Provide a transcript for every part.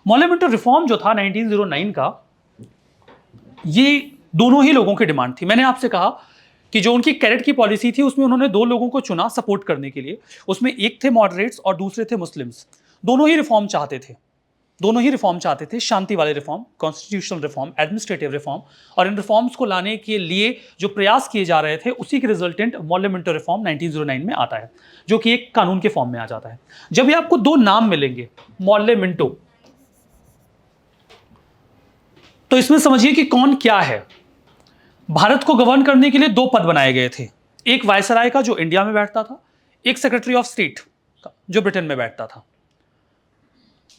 Morley Minto reform जो था 1909 का, ये दोनों ही लोगों की डिमांड थी। मैंने आपसे कहा कि जो उनकी कैरेट की पॉलिसी थी उसमें उन्होंने दो लोगों को चुना सपोर्ट करने के लिए। उसमें एक थे मॉडरेट्स और दूसरे थे मुस्लिम्स। दोनों ही रिफॉर्म चाहते थे, दोनों ही रिफॉर्म चाहते थे, शांति वाले reform, constitutional reform, administrative reform. और इन रिफॉर्म्स को लाने के लिए जो प्रयास किए जा रहे थे उसी के रिजल्टेंट मॉर्ले मिंटो रिफॉर्म 1909 में आता है, जो कि एक कानून के फॉर्म में आ जाता है। जब भी आपको दो नाम मिलेंगे मॉर्ले मिंटो, तो इसमें समझिए कि कौन क्या है। भारत को गवर्न करने के लिए दो पद बनाए गए थे, एक वायसराय का जो इंडिया में बैठता था, एक सेक्रेटरी ऑफ स्टेट का जो ब्रिटेन में बैठता था।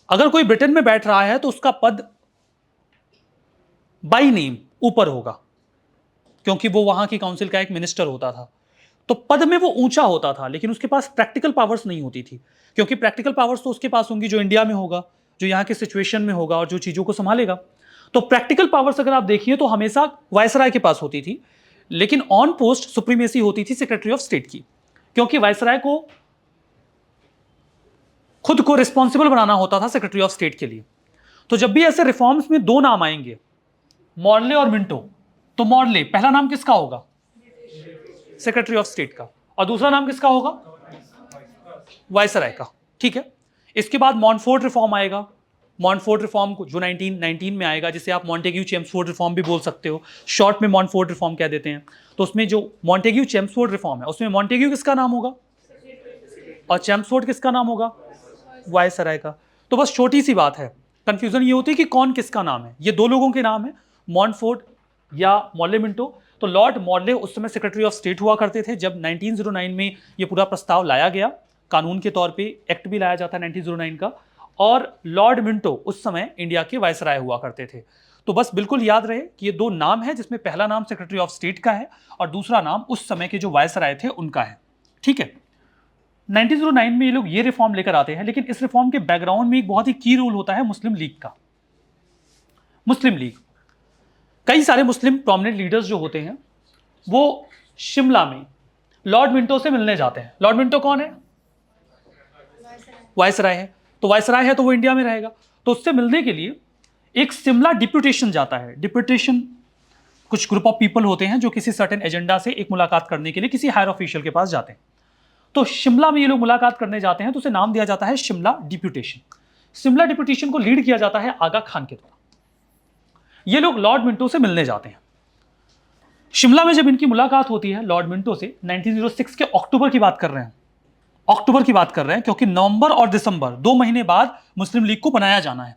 अगर कोई ब्रिटेन में बैठ रहा है तो उसका पद बाई नेम ऊपर होगा, क्योंकि वो वहां की काउंसिल का एक मिनिस्टर होता था। तो पद में वो ऊंचा होता था, लेकिन उसके पास प्रैक्टिकल पावर्स नहीं होती थी, क्योंकि प्रैक्टिकल पावर्स तो उसके पास होंगी जो इंडिया में होगा, जो यहाँ के सिचुएशन में होगा और जो चीजों को संभालेगा। तो प्रैक्टिकल पावर्स अगर आप देखिए तो हमेशा वायसराय के पास होती थी, लेकिन ऑन पोस्ट सुप्रीमेसी होती थी सेक्रेटरी ऑफ स्टेट की, क्योंकि वायसराय को खुद को रिस्पॉन्सिबल बनाना होता था सेक्रेटरी ऑफ स्टेट के लिए। तो जब भी ऐसे रिफॉर्म्स में दो नाम आएंगे, मॉर्ले और मिंटो, तो मॉर्ले पहला नाम किसका होगा? सेक्रेटरी ऑफ स्टेट का। और दूसरा नाम किसका होगा? वायसराय का। ठीक है। इसके बाद मॉन्टफोर्ट रिफॉर्म आएगा। मॉन्टफोर्ट रिफॉर्म को जो 1919 में आएगा, जिसे आप मॉन्टेग्यू चेम्सफोर्ड रिफॉर्म भी बोल सकते हो, शॉर्ट में मॉन्टफोर्ट रिफॉर्म कह देते हैं। तो उसमें जो मॉन्टेग्यू चेम्सफोर्ड रिफॉर्म है, उसमें मॉन्टेग्यू किसका नाम होगा और चेम्सफोर्ड किसका नाम होगा? वायसराय का। तो बस छोटी सी बात है, कंफ्यूजन ये होती है कि कौन किसका नाम है। ये दो लोगों के नाम है, मॉन्टफोर्ट या मॉर्ले मिंटो। तो लॉर्ड मॉर्ले उस समय सेक्रेटरी ऑफ स्टेट हुआ करते थे जब 1909 में ये पूरा प्रस्ताव लाया गया, कानून के तौर पे एक्ट भी लाया जाता है 1909 का। और लॉर्ड मिंटो उस समय इंडिया के वायसराय हुआ करते थे। तो बस बिल्कुल याद रहे कि ये दो नाम है, जिसमें पहला नाम सेक्रेटरी ऑफ स्टेट का है और दूसरा नाम उस समय के जो वायसराय थे उनका है। ठीक है। 1909 में ये लोग ये रिफॉर्म लेकर आते हैं, लेकिन इस रिफॉर्म के बैकग्राउंड में एक बहुत ही की रोल होता है मुस्लिम लीग का। मुस्लिम लीग, कई सारे मुस्लिम प्रोमिनेंट लीडर्स जो होते हैं वो शिमला में लॉर्ड मिंटो से मिलने जाते हैं। लॉर्ड मिंटो कौन है? वायसराय है। तो वायसराय है तो वो इंडिया में रहेगा, तो उससे मिलने के लिए एक शिमला डिप्यूटेशन जाता है। डिप्यूटेशन कुछ ग्रुप ऑफ पीपल होते हैं जो किसी सर्टेन एजेंडा से एक मुलाकात करने के लिए किसी हायर ऑफिशियल के पास जाते हैं। तो शिमला में ये लोग मुलाकात करने जाते हैं, तो उसे नाम दिया जाता है शिमला डिप्यूटेशन। शिमला डिप्यूटेशन को लीड किया जाता है आगा खान के द्वारा। ये लोग लॉर्ड मिंटो से मिलने जाते हैं। शिमला में जब इनकी मुलाकात होती है लॉर्ड मिंटो से, 1906 के अक्टूबर की बात कर रहे हैं, अक्टूबर की बात कर रहे हैं, क्योंकि नवंबर और दिसंबर 2 महीने बाद मुस्लिम लीग को बनाया जाना है।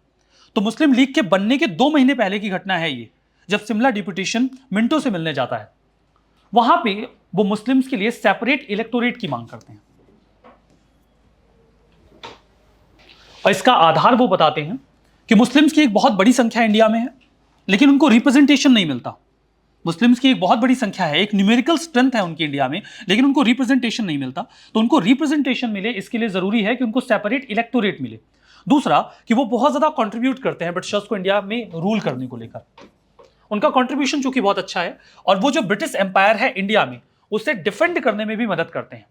तो मुस्लिम लीग के बनने के 2 महीने पहले की घटना है ये, जब शिमला डिप्यूटेशन मिंटो से मिलने जाता है। वहां पे वो मुस्लिम्स के लिए सेपरेट इलेक्टोरेट की मांग करते हैं, और इसका आधार वो बताते हैं कि मुस्लिम्स की एक बहुत बड़ी संख्या इंडिया में है, लेकिन उनको रिप्रेजेंटेशन नहीं मिलता। मुस्लिम्स की एक बहुत बड़ी संख्या है, एक न्यूमेरिकल स्ट्रेंथ है उनकी इंडिया में, लेकिन उनको रिप्रेजेंटेशन नहीं मिलता। तो उनको रिप्रेजेंटेशन मिले, इसके लिए जरूरी है कि उनको सेपरेट इलेक्टोरेट मिले। दूसरा कि वो बहुत ज्यादा कंट्रीब्यूट करते हैं ब्रिटिशर्स को इंडिया में रूल करने को लेकर। उनका कंट्रीब्यूशन चूंकि बहुत अच्छा है, और वो जो ब्रिटिश एम्पायर है इंडिया में उसे डिफेंड करने में भी मदद करते हैं।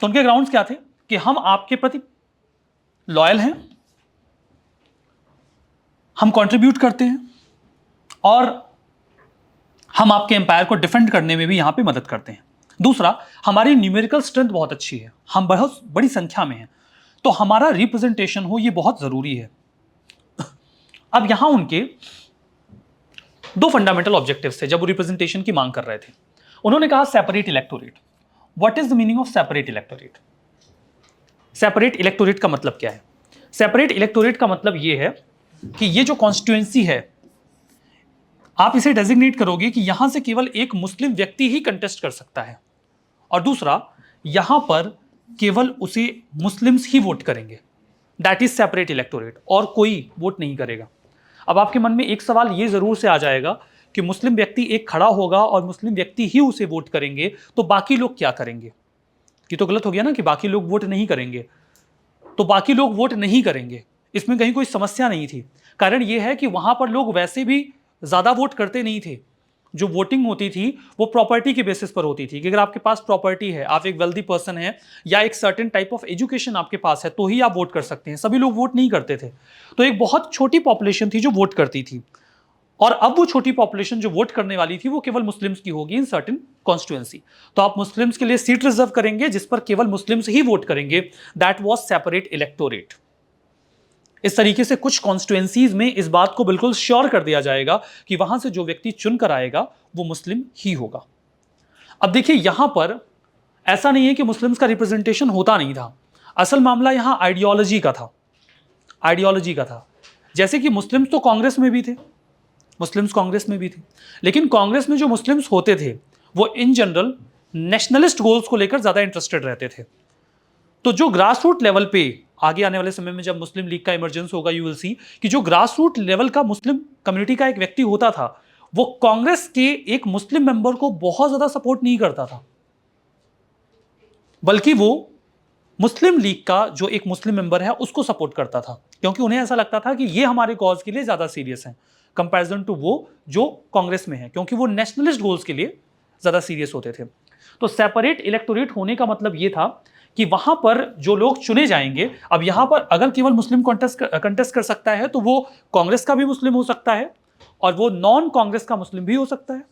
तो उनके ग्राउंड्स क्या थे कि हम आपके प्रति लॉयल हैं, हम कंट्रीब्यूट करते हैं, और हम आपके एम्पायर को डिफेंड करने में भी यहां पे मदद करते हैं। दूसरा, हमारी न्यूमेरिकल स्ट्रेंथ बहुत अच्छी है, हम बहुत बड़ी संख्या में हैं, तो हमारा रिप्रेजेंटेशन हो ये बहुत जरूरी है। अब यहां उनके दो फंडामेंटल ऑब्जेक्टिव्स थे जब वो रिप्रेजेंटेशन की मांग कर रहे थे। उन्होंने कहा separate electorate. What is the meaning of separate electorate? Separate electorate का मतलब क्या है? सेपरेट इलेक्टोरेट का मतलब यह है कि ये जो कॉन्स्टिट्यूएंसी है, आप इसे डेजिग्नेट करोगे कि यहां से केवल एक मुस्लिम व्यक्ति ही कंटेस्ट कर सकता है, और दूसरा, यहां पर केवल उसे मुस्लिम्स ही वोट करेंगे। दैट इज सेपरेट इलेक्टोरेट, और कोई वोट नहीं करेगा। अब आपके मन में एक सवाल ये जरूर से आ जाएगा कि मुस्लिम व्यक्ति एक खड़ा होगा और मुस्लिम व्यक्ति ही उसे वोट करेंगे, तो बाकी लोग क्या करेंगे? ये तो गलत हो गया ना कि बाकी लोग वोट नहीं करेंगे। तो बाकी लोग वोट नहीं करेंगे, इसमें कहीं कोई समस्या नहीं थी। कारण यह है कि वहां पर लोग वैसे भी ज्यादा वोट करते नहीं थे, जो वोटिंग होती थी वो प्रॉपर्टी के बेसिस पर होती थी कि अगर आपके पास प्रॉपर्टी है, आप एक वेल्दी पर्सन है या एक सर्टेन टाइप ऑफ एजुकेशन आपके पास है तो ही आप वोट कर सकते हैं। सभी लोग वोट नहीं करते थे, तो एक बहुत छोटी पॉपुलेशन थी जो वोट करती थी। और अब वो छोटी पॉपुलेशन जो वोट करने वाली थी वो केवल मुस्लिम्स की होगी इन सर्टेन कॉन्स्टिट्यूएंसी। तो आप मुस्लिम्स के लिए सीट रिजर्व करेंगे जिस पर केवल मुस्लिम्स ही वोट करेंगे। That was separate electorate. इस तरीके से कुछ कॉन्स्टिट्यूएंसीज में इस बात को बिल्कुल श्योर कर दिया जाएगा कि वहां से जो व्यक्ति चुनकर आएगा वो मुस्लिम ही होगा। अब देखिए यहां पर ऐसा नहीं है कि मुस्लिम्स का रिप्रेजेंटेशन होता नहीं था, असल मामला यहां आइडियोलॉजी का था। आइडियोलॉजी का था, जैसे कि मुस्लिम्स तो कांग्रेस में भी थे, मुस्लिम्स कांग्रेस में भी थे, लेकिन कांग्रेस में जो मुस्लिम्स होते थे वो इन जनरल नेशनलिस्ट गोल्स को लेकर ज्यादा इंटरेस्टेड रहते थे। तो जो ग्रास रूट लेवल पे आगे आने वाले समय में जब मुस्लिम लीग का इमरजेंस होगा, यू विल सी कि जो ग्रास रूट लेवल का मुस्लिम कम्युनिटी का एक व्यक्ति होता था वो कांग्रेस के एक मुस्लिम मेंबर को बहुत ज्यादा सपोर्ट नहीं करता था, बल्कि वो मुस्लिम लीग का जो एक मुस्लिम मेंबर है उसको सपोर्ट करता था, क्योंकि उन्हें ऐसा लगता था कि ये हमारे कॉज के लिए ज्यादा सीरियस है कंपैरिजन टू वो जो कांग्रेस में है, क्योंकि वो नेशनलिस्ट गोल्स के लिए ज्यादा सीरियस होते थे। तो सेपरेट इलेक्टोरेट होने का मतलब ये था कि वहां पर जो लोग चुने जाएंगे, अब यहां पर अगर केवल मुस्लिम कंटेस्ट कर सकता है तो वो कांग्रेस का भी मुस्लिम हो सकता है और वो नॉन कांग्रेस का मुस्लिम भी हो सकता है।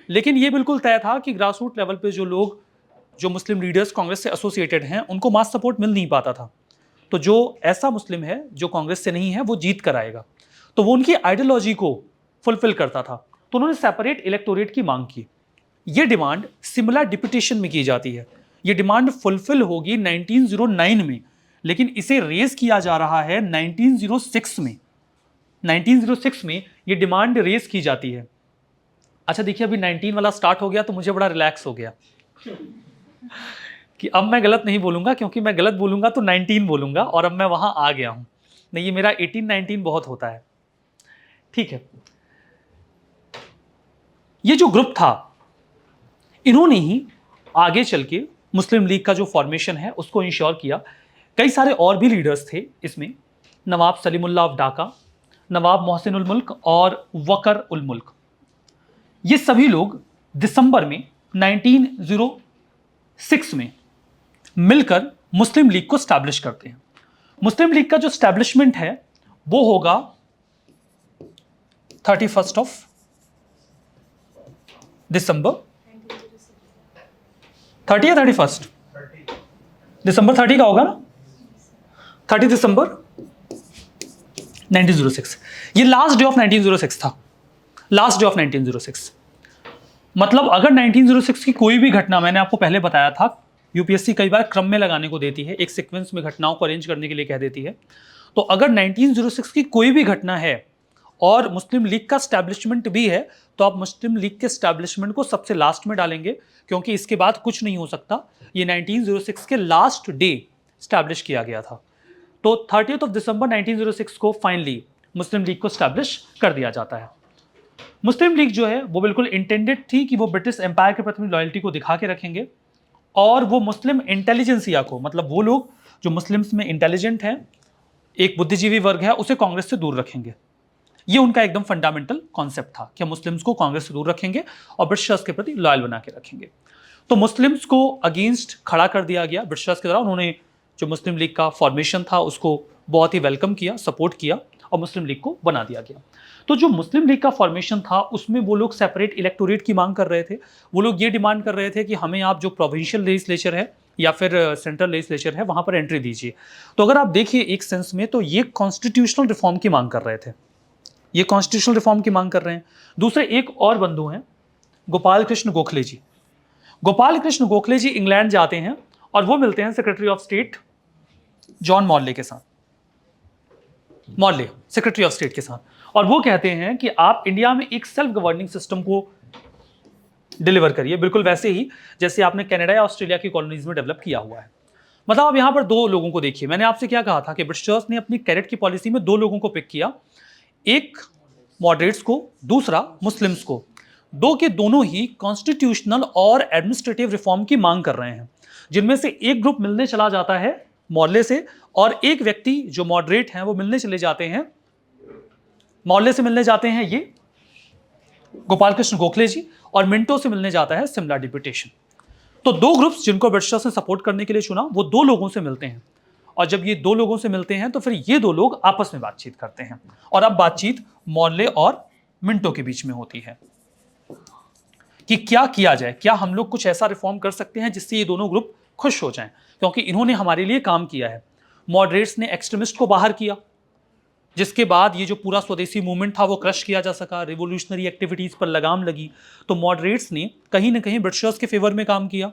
लेकिन ये बिल्कुल तय था कि ग्रास रूट लेवल पे जो लोग, जो मुस्लिम लीडर्स कांग्रेस से एसोसिएटेड हैं, उनको मास सपोर्ट मिल नहीं पाता था। तो जो ऐसा मुस्लिम है जो कांग्रेस से नहीं है वो जीत कर आएगा, तो वो उनकी आइडियोलॉजी को फुलफिल करता था। तो उन्होंने सेपरेट इलेक्टोरेट की मांग की। ये डिमांड सिमला डिप्यूटेशन में की जाती है। ये डिमांड फुलफिल होगी 1909 में, लेकिन इसे रेज किया जा रहा है 1906 में। 1906 में ये डिमांड रेज की जाती है। अच्छा देखिए, अभी 19 वाला स्टार्ट हो गया तो मुझे बड़ा रिलैक्स हो गया कि अब मैं गलत नहीं बोलूंगा, क्योंकि मैं गलत बोलूंगा तो 19 बोलूंगा और अब मैं वहां आ गया हूं। नहीं, ये मेरा 18-19 बहुत होता है। ठीक है, ये जो ग्रुप था इन्होंने ही आगे चल के मुस्लिम लीग का जो फॉर्मेशन है उसको इंश्योर किया। कई सारे और भी लीडर्स थे इसमें, नवाब सलीमुल्लाह ऑफ ढाका, नवाब मोहसिन उल मुल्क और वकर उल मुल्क। ये सभी लोग दिसंबर में 1906 में मिलकर मुस्लिम लीग को स्टैब्लिश करते हैं। मुस्लिम लीग का जो स्टैब्लिशमेंट है वो होगा 31 ऑफ दिसंबर, 30 या 31 दिसंबर 30 का होगा ना, 30 दिसंबर 1906। ये लास्ट डे ऑफ 1906 था, लास्ट डे ऑफ 1906। मतलब अगर 1906 की कोई भी घटना, मैंने आपको पहले बताया था यूपीएससी कई बार क्रम में लगाने को देती है, एक सीक्वेंस में घटनाओं को अरेंज करने के लिए कह देती है। तो अगर 1906 की कोई भी घटना है और मुस्लिम लीग का स्टैब्लिशमेंट भी है तो आप मुस्लिम लीग के स्टैब्लिशमेंट को सबसे लास्ट में डालेंगे, क्योंकि इसके बाद कुछ नहीं हो सकता। ये 1906 के लास्ट डे स्टैब्लिश किया गया था। तो 30 ऑफ दिसंबर 1906 को फाइनली मुस्लिम लीग को स्टैब्लिश कर दिया जाता है। मुस्लिम लीग जो है वो बिल्कुल इंटेंडेड थी कि वो ब्रिटिश एम्पायर के प्रति लॉयल्टी को दिखा के रखेंगे और वो मुस्लिम इंटेलिजेंसिया को, मतलब वो लोग जो मुस्लिम्स में इंटेलिजेंट हैं, एक बुद्धिजीवी वर्ग है, उसे कांग्रेस से दूर रखेंगे। ये उनका एकदम फंडामेंटल कॉन्सेप्ट था कि मुस्लिम्स को कांग्रेस से दूर रखेंगे और ब्रिटिशर्स के प्रति लॉयल बना के रखेंगे। तो मुस्लिम्स को अगेंस्ट खड़ा कर दिया गया ब्रिटिशर्स के द्वारा। उन्होंने जो मुस्लिम लीग का फॉर्मेशन था उसको बहुत ही वेलकम किया, सपोर्ट किया और मुस्लिम लीग को बना दिया गया। तो जो मुस्लिम लीग का फॉर्मेशन था उसमें वो लोग सेपरेट इलेक्टोरेट की मांग कर रहे थे। वो लोग ये डिमांड कर रहे थे कि हमें आप जो प्रोविंशियल लेजिस्लेचर है या फिर सेंट्रल लेजिस्लेचर है वहां पर एंट्री दीजिए। तो अगर आप देखिए एक सेंस में तो ये कॉन्स्टिट्यूशनल रिफॉर्म की मांग कर रहे थे, ये कॉन्स्टिट्यूशनल रिफॉर्म की मांग कर रहे हैं। दूसरे एक और बंधु हैं गोपाल कृष्ण गोखले जी। गोपाल कृष्ण गोखले जी इंग्लैंड जाते हैं और वो मिलते हैं secretary of state John Morley के साथ, मॉर्ले सेक्रेटरी ऑफ स्टेट के साथ, और वो कहते हैं कि आप इंडिया में एक सेल्फ गवर्निंग सिस्टम को डिलीवर करिए, बिल्कुल वैसे ही जैसे आपने कनाडा या ऑस्ट्रेलिया की कॉलोनीज में डेवलप किया हुआ है। मतलब आप यहां पर दो लोगों को देखिए, मैंने आपसे क्या कहा था कि ब्रिटिशर्स ने अपनी कैरेट की पॉलिसी में दो लोगों को पिक किया, एक मॉडरेट्स को, दूसरा मुस्लिम्स को। दो के दोनों ही कॉन्स्टिट्यूशनल और एडमिनिस्ट्रेटिव रिफॉर्म की मांग कर रहे हैं, जिनमें से एक ग्रुप मिलने चला जाता है मॉर्ले से और एक व्यक्ति जो मॉडरेट हैं वो मिलने चले जाते हैं, मॉर्ले से मिलने जाते हैं ये गोपाल कृष्ण गोखले जी, और मिंटो से मिलने जाता है सिमला डिप्यूटेशन। तो दो ग्रुप्स जिनको ब्रिटिशर्स ने सपोर्ट करने के लिए चुना, वो दो लोगों से मिलते हैं, और जब ये दो लोगों से मिलते हैं तो फिर ये दो लोग आपस में बातचीत करते हैं, और अब बातचीत मॉर्ले और मिंटो के बीच में होती है कि क्या किया जाए, क्या हम लोग कुछ ऐसा रिफॉर्म कर सकते हैं जिससे ये दोनों ग्रुप खुश हो जाएं, क्योंकि इन्होंने हमारे लिए काम किया है। मॉडरेट्स ने एक्सट्रीमिस्ट को बाहर किया, जिसके बाद ये जो पूरा स्वदेशी मूवमेंट था वो क्रश किया जा सका, रिवोल्यूशनरी एक्टिविटीज पर लगाम लगी। तो मॉडरेट्स ने कहीं ना कहीं ब्रिटिशर्स के फेवर में काम किया,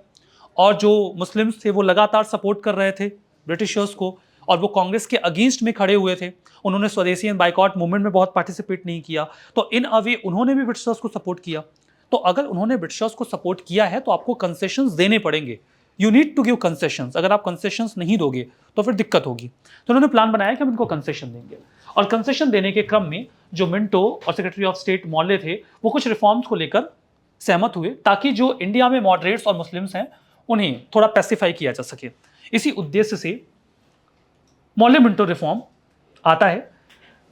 और जो मुस्लिम्स थे वो लगातार सपोर्ट कर रहे थे ब्रिटिशर्स को, और वो कांग्रेस के अगेंस्ट में खड़े हुए थे। उन्होंने स्वदेशी एंड बाइकॉट मूवमेंट में बहुत पार्टिसिपेट नहीं किया, तो इन अ वे उन्होंने भी ब्रिटिशर्स को सपोर्ट किया। तो अगर उन्होंने ब्रिटिशर्स को सपोर्ट किया है तो आपको कंसेशंस देने पड़ेंगे, you need to give concessions. अगर आप कंसेशंस नहीं दोगे तो फिर दिक्कत होगी। तो उन्होंने प्लान बनाया कि हम इनको कंसेशन देंगे, और कंसेशन देने के क्रम में जो मिंटो और सेक्रेटरी ऑफ स्टेट मॉर्ले थे वो कुछ रिफॉर्म्स को लेकर सहमत हुए, ताकि जो इंडिया में मॉडरेट्स और मुस्लिम्स हैं उन्हें थोड़ा पैसिफाई किया जा सके। इसी उद्देश्य से मॉर्ले मिंटो रिफॉर्म आता है।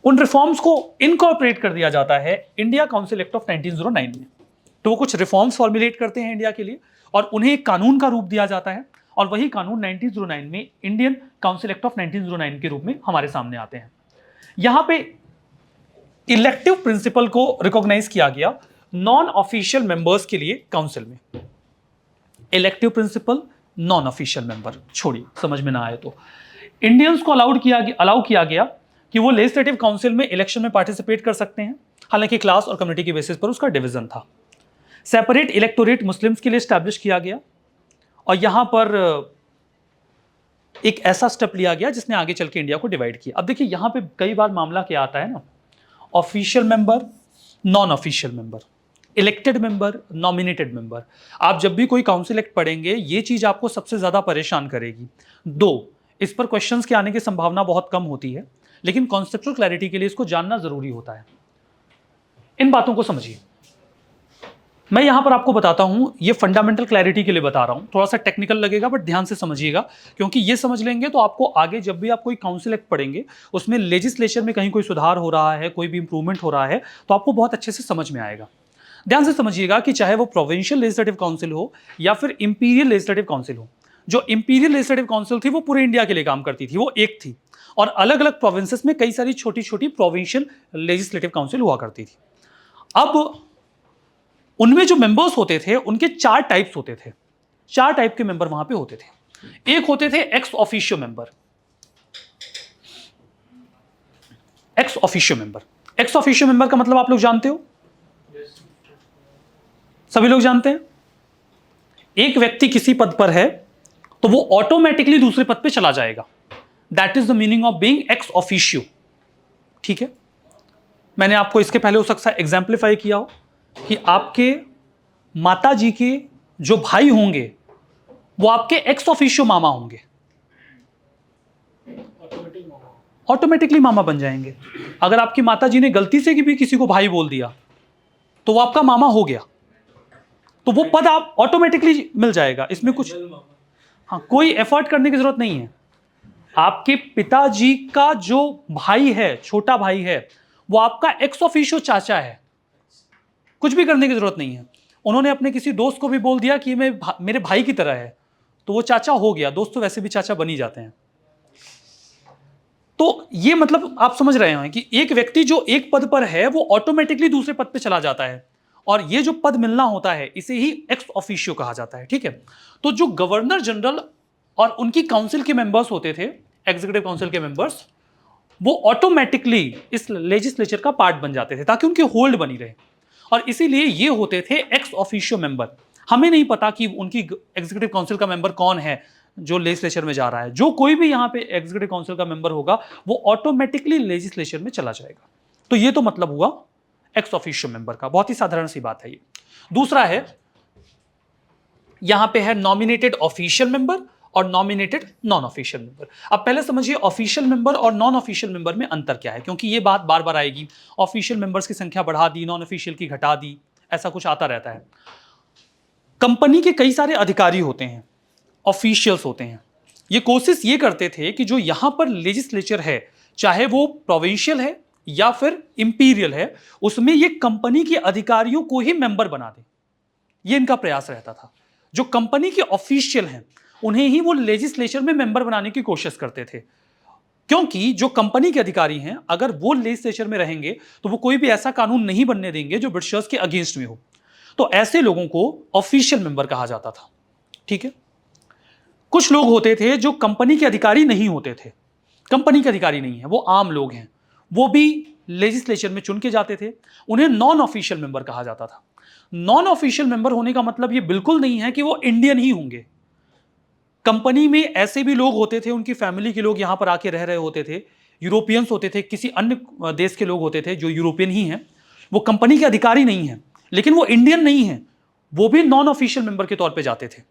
उन रिफॉर्म्स को इनकॉर्पोरेट कर दिया जाता है इंडिया काउंसिल एक्ट ऑफ 1909 में। तो वो कुछ रिफॉर्म्स फॉर्मुलेट करते हैं इंडिया के लिए, और उन्हें एक कानून का रूप दिया जाता है, और वही कानून 1909 में इंडियन काउंसिल एक्ट ऑफ 1909 के रूप में हमारे सामने आते हैं। यहां पे इलेक्टिव प्रिंसिपल को रिकॉग्नाइज किया गया नॉन ऑफिशियल मेंबर्स के लिए काउंसिल में। Elective principle, non official member छोड़िए, समझ में ना आए तो इंडियंस को अलाउ किया गया कि वो लेजिस्लेटिव काउंसिल में इलेक्शन में पार्टिसिपेट कर सकते हैं, हालांकि क्लास और कम्युनिटी के बेसिस पर उसका डिवीजन था। सेपरेट इलेक्टोरेट मुस्लिम्स के लिए स्टैब्लिश किया गया, और यहां पर एक ऐसा स्टेप लिया गया जिसने आगे चल के इंडिया को डिवाइड किया। अब देखिए यहां पे कई बार मामला क्या आता है ना, official member, non official member, elected member, nominated member. आप जब भी कोई काउंसिल एक्ट पढ़ेंगे ये चीज आपको सबसे ज्यादा परेशान करेगी। दो, इस पर क्वेश्चंस के आने की संभावना बहुत कम होती है, लेकिन कॉन्सेप्चुअल क्लैरिटी के लिए इसको जानना जरूरी होता है। इन बातों को समझिए। मैं यहां पर आपको बताता हूं, ये फंडामेंटल क्लैरिटी के लिए बता रहा हूं, थोड़ा सा टेक्निकल लगेगा बट ध्यान से समझिएगा, क्योंकि ये समझ लेंगे तो आपको आगे जब भी आप कोई काउंसिल एक्ट पढ़ेंगे उसमें लेजिस्लेचर में कहीं कोई सुधार हो रहा है, कोई भी इंप्रूवमेंट हो रहा है, तो आपको बहुत अच्छे से समझ में आएगा। ध्यान से समझिएगा कि चाहे वो प्रोविंशियल लेजिस्लेटिव काउंसिल हो या फिर इंपीरियल लेजिस्लेटिव काउंसिल हो। जो इंपीरियल लेजिस्लेटिव काउंसिल थी वो पूरे इंडिया के लिए काम करती थी, वो एक थी, और अलग अलग प्रोविंसेस में कई सारी छोटी छोटी प्रोविंशियल लेजिस्लेटिव काउंसिल हुआ करती थी। अब उनमें जो मेंबर्स होते थे उनके 4 टाइप्स होते थे, 4 टाइप के मेंबर वहां पे होते थे। एक होते थे ex officio member. Ex officio member, ex officio member का मतलब आप लोग जानते हो, सभी लोग जानते हैं। एक व्यक्ति किसी पद पर है तो वो ऑटोमेटिकली दूसरे पद पे चला जाएगा, that is the meaning of being ex officio. ठीक है, मैंने आपको इसके पहले हो सकता है एग्जाम्पलीफाई किया हो कि आपके माता जी के जो भाई होंगे वो आपके एक्स ऑफिशियो मामा होंगे, ऑटोमेटिकली मामा बन जाएंगे। अगर आपकी माता जी ने गलती से भी किसी को भाई बोल दिया तो वो आपका मामा हो गया, तो वो पद आप ऑटोमेटिकली मिल जाएगा। इसमें कुछ हाँ, कोई एफर्ट करने की जरूरत नहीं है। आपके पिताजी का जो भाई है, छोटा भाई है, वो आपका एक्स ऑफिशियो चाचा है, कुछ भी करने की जरूरत नहीं है। उन्होंने अपने किसी दोस्त को भी बोल दिया कि मेरे भाई की तरह है, तो वो चाचा हो गया। दोस्त तो वैसे भी चाचा बन ही जाते हैं। तो ये मतलब आप समझ रहे हैं कि एक व्यक्ति जो एक पद पर है वो ऑटोमेटिकली दूसरे पद पे चला जाता है, और ये जो पद मिलना होता है इसे ही एक्स ऑफिशियो कहा जाता है। ठीक है, तो जो गवर्नर जनरल और उनकी काउंसिल के मेंबर्स होते थे, एग्जीक्यूटिव काउंसिल के मेंबर्स, वो ऑटोमेटिकली इस लेजिस्लेचर का पार्ट बन जाते थे ताकि उनकी होल्ड बनी रहे, और इसीलिए ये होते थे एक्स ऑफिशियो मेंबर। हमें नहीं पता कि उनकी एग्जीक्यूटिव काउंसिल का मेंबर कौन है जो लेजिस्लेचर में जा रहा है। जो कोई भी यहां पे एग्जीक्यूटिव काउंसिल का मेंबर होगा वो ऑटोमेटिकली लेजिस्लेचर में चला जाएगा। तो ये तो मतलब हुआ एक्स ऑफिशियो मेंबर का, बहुत ही साधारण सी बात है ये। दूसरा है, यहां पे है नॉमिनेटेड ऑफिशियल मेंबर और नॉमिनेटेड नॉन ऑफिशियल मेंबर। अब पहले समझिए ऑफिशियल मेंबर और नॉन ऑफिशियल मेंबर में अंतर क्या है, क्योंकि ये बात बार बार आएगी। ऑफिशियल मेंबर्स की संख्या बढ़ा दी, नॉन ऑफिशियल की घटा दी, ऐसा कुछ आता रहता है। कंपनी के कई सारे अधिकारी होते हैं, ऑफिशियल्स होते हैं। ये कोशिश ये करते थे कि जो यहां पर लेजिस्लेचर है, चाहे वो प्रोविंशियल है या फिर इंपीरियल है, उसमें ये कंपनी के अधिकारियों को ही मेंबर बना दे, ये इनका प्रयास रहता था। जो कंपनी के ऑफिशियल हैं उन्हें ही वो लेजिस्लेचर में मेंबर बनाने की कोशिश करते थे, क्योंकि जो कंपनी के अधिकारी हैं अगर वो लेजिस्लेचर में रहेंगे तो वो कोई भी ऐसा कानून नहीं बनने देंगे जो ब्रिटिशर्स के अगेंस्ट में हो। तो ऐसे लोगों को ऑफिशियल मेंबर कहा जाता था। ठीक है, कुछ लोग होते थे जो कंपनी के अधिकारी नहीं होते थे, कंपनी के अधिकारी नहीं है, वो आम लोग हैं, वो भी लेजिस्लेचर में चुन के जाते थे, उन्हें नॉन ऑफिशियल मेंबर कहा जाता था। नॉन ऑफिशियल मेंबर होने का मतलब ये बिल्कुल नहीं है कि वो इंडियन ही होंगे। कंपनी में ऐसे भी लोग होते थे, उनकी फैमिली के लोग यहां पर आके रह रहे होते थे, यूरोपियंस होते थे, किसी अन्य देश के लोग होते थे जो यूरोपियन ही हैं, वो कंपनी के अधिकारी नहीं हैं लेकिन वो इंडियन नहीं है, वो भी नॉन ऑफिशियल मेंबर के तौर पे जाते थे।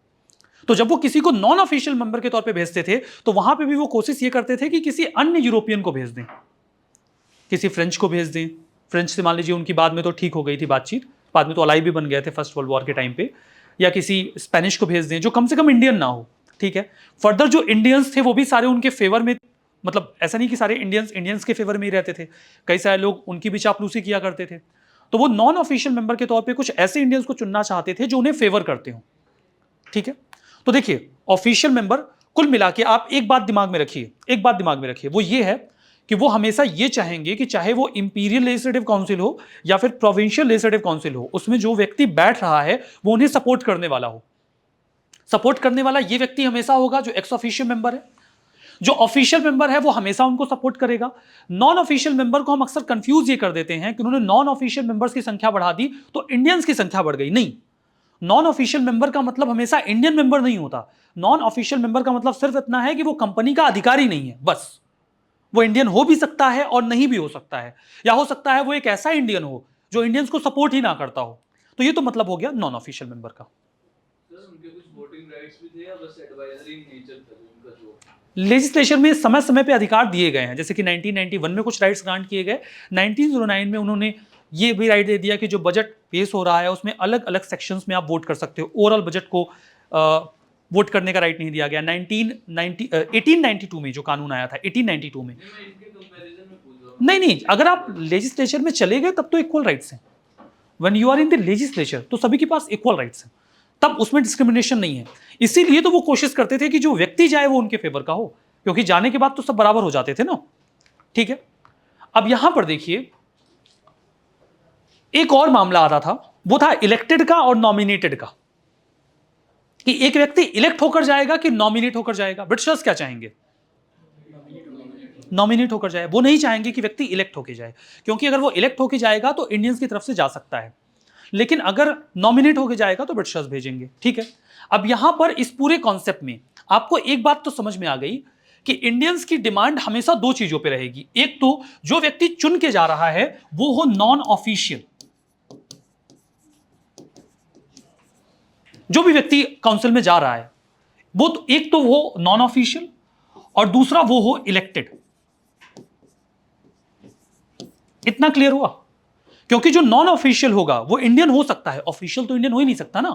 तो जब वो किसी को नॉन ऑफिशियल मेंबर के तौर पे भेजते थे तो वहां पे भी वो कोशिश ये करते थे कि किसी अन्य यूरोपियन को भेज दें, किसी फ्रेंच को भेज दें। फ्रेंच से मान लीजिए उनकी बाद में तो ठीक हो गई थी बातचीत, बाद में तो अलाई भी बन गए थे फर्स्ट वर्ल्ड वॉर के टाइम पे, या किसी स्पेनिश को भेज दें जो कम से कम इंडियन ना हो। ठीक है, फर्दर जो इंडियंस थे वो भी सारे उनके फेवर में, मतलब ऐसा नहीं कि सारे इंडियंस के फेवर में ही रहते थे, कई सारे लोग उनकी भी चापलूसी किया करते थे। तो वो नॉन ऑफिशियल मेंबर के तौर पे कुछ ऐसे इंडियंस को चुनना चाहते थे जो उन्हें फेवर करते हो। ठीक है, तो देखिए ऑफिशियल मेंबर, कुल मिला के आप एक बात दिमाग में रखिए, एक बात दिमाग में रखिए, वो ये है कि वो हमेशा ये चाहेंगे कि चाहे वो इंपीरियल लेजिस्लेटिव काउंसिल हो या फिर प्रोविंशियल लेजिस्लेटिव काउंसिल हो, उसमें जो व्यक्ति बैठ रहा है वो उन्हें सपोर्ट करने वाला हो। सपोर्ट करने वाला ये व्यक्ति हमेशा होगा जो एक्स ऑफिशियल मेंबर है, जो ऑफिशियल मेंबर है वो हमेशा उनको सपोर्ट करेगा। नॉन ऑफिशियल मेंबर को हम अक्सर कंफ्यूज ये कर देते हैं कि उन्होंने नॉन ऑफिशियल मेंबर्स की संख्या बढ़ा दी तो इंडियंस की संख्या बढ़ गई। नहीं, नॉन ऑफिशियल मेंबर का मतलब हमेशा इंडियन मेंबर नहीं होता। नॉन ऑफिशियल मेंबर का मतलब सिर्फ इतना है कि वो कंपनी का अधिकारी नहीं है, बस। वो इंडियन हो भी सकता है और नहीं भी हो सकता है, या हो सकता है वो एक ऐसा इंडियन हो जो इंडियंस को सपोर्ट ही ना करता हो। तो ये तो मतलब हो गया नॉन ऑफिशियल मेंबर का। उनके कुछ वोटिंग राइट्स भी थे या बस एडवाइजरी नेचर था उनका जो लेजिस्लेचर में समय समय पे अधिकार दिए गए हैं, जैसे कि 1991 में कुछ राइट्स ग्रांट किए गए, 1909 में उन्होंने ये भी राइट दे दिया कि जो बजट पेश हो रहा है उसमें अलग अलग सेक्शंस में आप वोट कर सकते हो, ओवरऑल बजट को वोट करने का राइट नहीं दिया गया। 1892 में जो कानून आया था, 1892 में। मैं इनके कंपैरिजन में पूछ रहा हूं। नहीं नहीं, अगर आप लेजिस्लेचर में चले गए तब तो इक्वल राइट्स हैं। When you are in the legislature तो सभी के पास इक्वल राइट्स हैं, तब उसमें डिस्क्रिमिनेशन नहीं है। इसीलिए तो वो कोशिश करते थे कि जो व्यक्ति जाए वो उनके फेवर का हो, क्योंकि जाने के बाद तो सब बराबर हो जाते थे ना। ठीक है, अब यहां पर देखिए एक और मामला आ रहा था, वो था इलेक्टेड का और नॉमिनेटेड का, कि एक व्यक्ति इलेक्ट होकर जाएगा कि नॉमिनेट होकर जाएगा। ब्रिटिशर्स क्या चाहेंगे? नॉमिनेट होकर जाए। वो नहीं चाहेंगे कि व्यक्ति इलेक्ट होकर जाए, क्योंकि अगर वो इलेक्ट होकर जाएगा तो इंडियंस की तरफ से जा सकता है, लेकिन अगर नॉमिनेट होकर जाएगा तो ब्रिटिशर्स भेजेंगे। ठीक है, अब यहां पर इस पूरे कॉन्सेप्ट में आपको एक बात तो समझ में आ गई कि इंडियंस की डिमांड हमेशा दो चीजों पे रहेगी। एक तो जो व्यक्ति चुन के जा रहा है वो हो नॉन ऑफिशियल, जो भी व्यक्ति काउंसिल में जा रहा है वो तो एक तो वो नॉन ऑफिशियल और दूसरा वो हो इलेक्टेड। इतना क्लियर हुआ? क्योंकि जो नॉन ऑफिशियल होगा वो इंडियन हो सकता है, ऑफिशियल तो इंडियन हो ही नहीं सकता ना,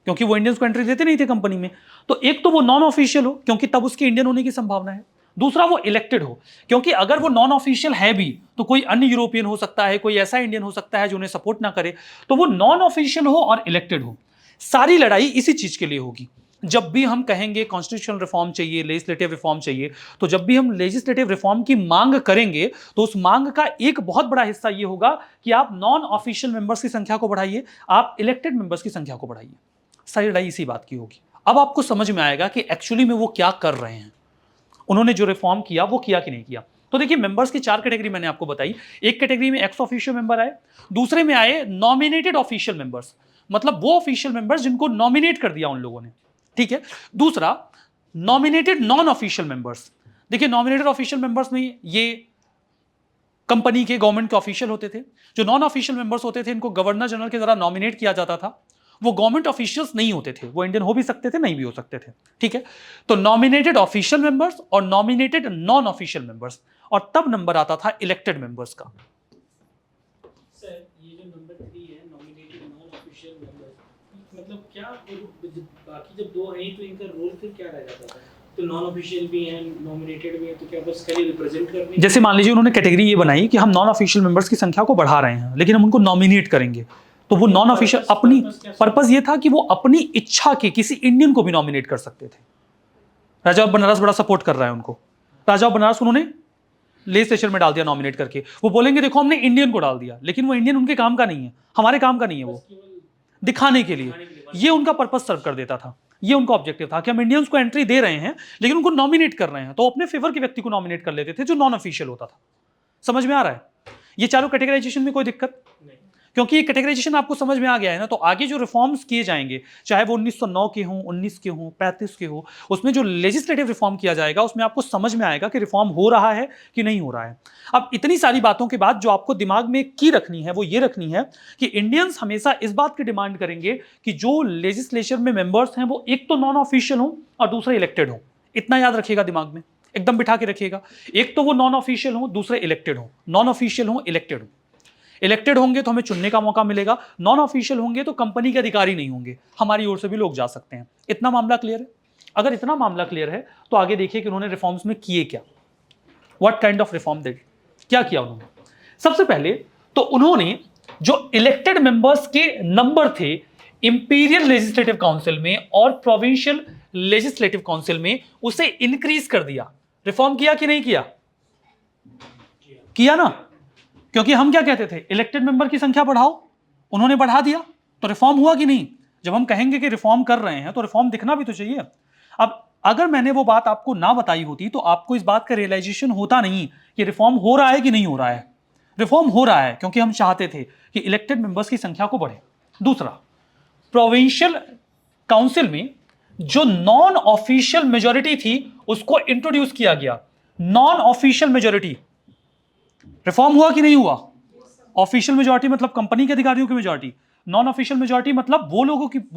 क्योंकि वो इंडियंस को एंट्री देते नहीं थे कंपनी में। तो एक तो वो नॉन ऑफिशियल हो क्योंकि तब उसके इंडियन होने की संभावना है, दूसरा वो इलेक्टेड हो, क्योंकि अगर वो नॉन ऑफिशियल है भी तो कोई अन्य यूरोपियन हो सकता है, कोई ऐसा इंडियन हो सकता है जो उन्हें सपोर्ट ना करे। तो वो नॉन ऑफिशियल हो और इलेक्टेड हो। सारी लड़ाई इसी चीज के लिए होगी। जब भी हम कहेंगे कॉन्स्टिट्यूशनल रिफॉर्म चाहिए, लेजिस्लेटिव रिफॉर्म चाहिए, तो जब भी हम लेजिस्लेटिव रिफॉर्म की मांग करेंगे तो उस मांग का एक बहुत बड़ा हिस्सा यह होगा कि आप नॉन ऑफिशियल मेंबर्स की संख्या को बढ़ाइए, आप इलेक्टेड मेंबर्स की संख्या को बढ़ाइए। सारी लड़ाई इसी बात की होगी। अब आपको समझ में आएगा कि एक्चुअली में वो क्या कर रहे हैं, उन्होंने जो रिफॉर्म किया वो किया कि नहीं किया। तो देखिए मेंबर्स की चार कैटेगरी मैंने आपको बताई। एक कैटेगरी में एक्स ऑफिशियल मेंबर आए, दूसरे में आए नॉमिनेटेड ऑफिशियल मेंबर्स, मतलब वो ऑफिशियल मेंबर्स जिनको नॉमिनेट कर दिया उन लोगों ने। ठीक है, दूसरा नॉमिनेटेड नॉन ऑफिशियल मेंबर्स। देखिए नॉमिनेटेड ऑफिशियल मेंबर्स में ये कंपनी के, गवर्नमेंट के ऑफिशियल होते थे। जो नॉन ऑफिशियल मेंबर्स होते थे इनको गवर्नर जनरल के द्वारा नॉमिनेट किया जाता था। वो गवर्नमेंट ऑफिशियल्स नहीं होते थे, वो इंडियन हो भी सकते थे, नहीं भी हो सकते थे। ठीक है, तो नॉमिनेटेड ऑफिशियल मेंबर्स और नॉमिनेटेड नॉन ऑफिशियल मेंबर्स, और तब नंबर आता था इलेक्टेड मेंबर्स का। सर ये जो नंबर 3 है नॉमिनेटेड नॉन ऑफिशियल मेंबर्स, मतलब क्या बाकी जब दो हैं तो इनका रोल फिर क्या रह जाता था? तो नॉन ऑफिशियल भी हैं, नॉमिनेटेड भी हैं, तो क्या बस खाली रिप्रेजेंट करने? जैसे मान लीजिए उन्होंने कैटेगरी ये बनाई कि हम नॉन ऑफिशियल मेंबर्स की संख्या को बढ़ा रहे हैं, लेकिन हम उनको नॉमिनेट करेंगे, तो वो नॉन ऑफिशियल अपनी पर्पस ये था कि वो अपनी इच्छा के किसी इंडियन को भी नॉमिनेट कर सकते थे। राजा ऑफ बनारस बड़ा सपोर्ट कर रहा है उनको। राजा ऑफ बनारस उन्होंने लेजिस्लेचर में डाल दिया नॉमिनेट करके। वो बोलेंगे देखो हमने इंडियन को डाल दिया, लेकिन वो इंडियन उनके काम का नहीं है, हमारे काम का नहीं है, वो दिखाने के लिए ये उनका पर्पस सर्व कर देता था। ये उनका ऑब्जेक्टिव था कि हम इंडियंस को एंट्री दे रहे हैं लेकिन उनको नॉमिनेट कर रहे हैं, तो अपने फेवर के व्यक्ति को नॉमिनेट कर लेते थे जो नॉन ऑफिशियल होता था। समझ में आ रहा है? ये चारों कैटेगराइजेशन में कोई दिक्कत नहीं। क्योंकि ये कैटेगराइजेशन आपको समझ में आ गया है ना, तो आगे जो रिफॉर्म्स किए जाएंगे, चाहे वो 1909 के हों, 19 के हों, 35 के हो, उसमें जो लेजिस्लेटिव रिफॉर्म किया जाएगा उसमें आपको समझ में आएगा कि रिफॉर्म हो रहा है कि नहीं हो रहा है। अब इतनी सारी बातों के बाद जो आपको दिमाग में की रखनी है वो ये रखनी है कि इंडियंस हमेशा इस बात की डिमांड करेंगे कि जो लेजिस्लेचर में मेंबर्स हैं वो एक तो नॉन ऑफिशियल हो और दूसरे इलेक्टेड हो। इतना याद रखिएगा, दिमाग में एकदम बिठा के रखिएगा। एक तो वो नॉन ऑफिशियल हो, दूसरे इलेक्टेड हो। नॉन ऑफिशियल हो, इलेक्टेड हो। इलेक्टेड होंगे तो हमें चुनने का मौका मिलेगा, नॉन ऑफिशियल होंगे तो कंपनी के अधिकारी नहीं होंगे, हमारी ओर से भी लोग जा सकते हैं। इतना मामला क्लियर है? अगर इतना मामला क्लियर है तो आगे देखिए कि उन्होंने रिफॉर्म्स में किए क्या, व्हाट काइंड ऑफ रिफॉर्म दे। क्या किया उन्होंने? सबसे पहले तो उन्होंने जो इलेक्टेड मेंबर्स के नंबर थे इंपीरियल लेजिस्लेटिव काउंसिल में और प्रोविंशियल लेजिस्लेटिव काउंसिल में, उसे इंक्रीज कर दिया। रिफॉर्म किया कि नहीं किया? किया ना, क्योंकि हम क्या कहते थे, इलेक्टेड मेंबर की संख्या बढ़ाओ, उन्होंने बढ़ा दिया, तो रिफॉर्म हुआ कि नहीं? जब हम कहेंगे कि रिफॉर्म कर रहे हैं तो रिफॉर्म दिखना भी तो चाहिए। अब अगर मैंने वो बात आपको ना बताई होती तो आपको इस बात का रियलाइजेशन होता नहीं कि रिफॉर्म हो रहा है कि नहीं हो रहा है। रिफॉर्म हो रहा है क्योंकि हम चाहते थे कि इलेक्टेड मेंबर्स की संख्या को बढ़े। दूसरा, प्रोविंशियल काउंसिल में जो नॉन ऑफिशियल मेजोरिटी थी उसको इंट्रोड्यूस किया गया। नॉन ऑफिशियल मेजोरिटी, रिफॉर्म हुआ कि नहीं हुआ? ऑफिशियल मेजॉरिटी मतलब कंपनी के अधिकारियों की मेजॉरिटी, नॉन ऑफिशियल मेजॉरिटी मतलब वो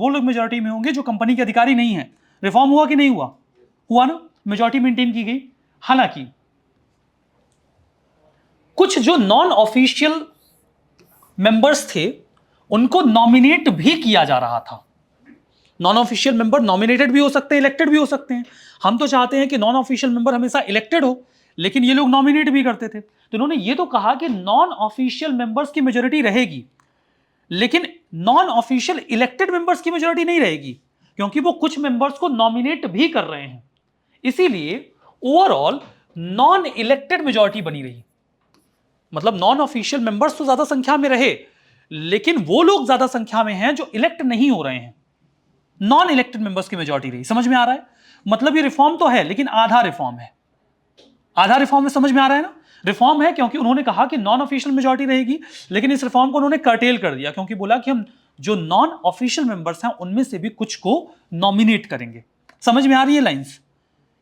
लोग मेजॉरिटी में होंगे जो कंपनी के अधिकारी नहीं है। रिफॉर्म हुआ कि नहीं हुआ? हुआ ना, मेजॉरिटी मेंटेन की गई। हालांकि कुछ जो नॉन ऑफिशियल मेंबर्स थे उनको नॉमिनेट भी किया जा रहा था। नॉन ऑफिशियल मेंबर नॉमिनेटेड भी हो सकते हैं, इलेक्टेड भी हो सकते हैं। हम तो चाहते हैं कि नॉन ऑफिशियल मेंबर हमेशा इलेक्टेड हो, लेकिन ये लोग नॉमिनेट भी करते थे। तो इन्होंने ये तो कहा कि नॉन ऑफिशियल मेंबर्स की मेजोरिटी रहेगी, लेकिन नॉन ऑफिशियल इलेक्टेड मेंबर्स की मेजोरिटी नहीं रहेगी, क्योंकि वो कुछ मेंबर्स को नॉमिनेट भी कर रहे हैं। इसीलिए ओवरऑल नॉन इलेक्टेड मेजोरिटी बनी रही। मतलब नॉन ऑफिशियल मेंबर्स तो ज्यादा संख्या में रहे, लेकिन वो लोग ज्यादा संख्या में हैं जो इलेक्ट नहीं हो रहे हैं। नॉन इलेक्टेड मेंबर्स की मेजोरिटी रही। समझ में आ रहा है? मतलब ये रिफॉर्म तो है लेकिन आधा रिफॉर्म है। आधा रिफॉर्म में समझ में आ रहा है ना? रिफॉर्म है क्योंकि उन्होंने कहा कि नॉन ऑफिशियल मेजॉरिटी रहेगी, लेकिन इस रिफॉर्म को उन्होंने कर्टेल कर दिया क्योंकि बोला कि हम जो नॉन ऑफिशियल मेंबर्स हैं उनमें से भी कुछ को नॉमिनेट करेंगे। समझ में आ रही है लाइंस?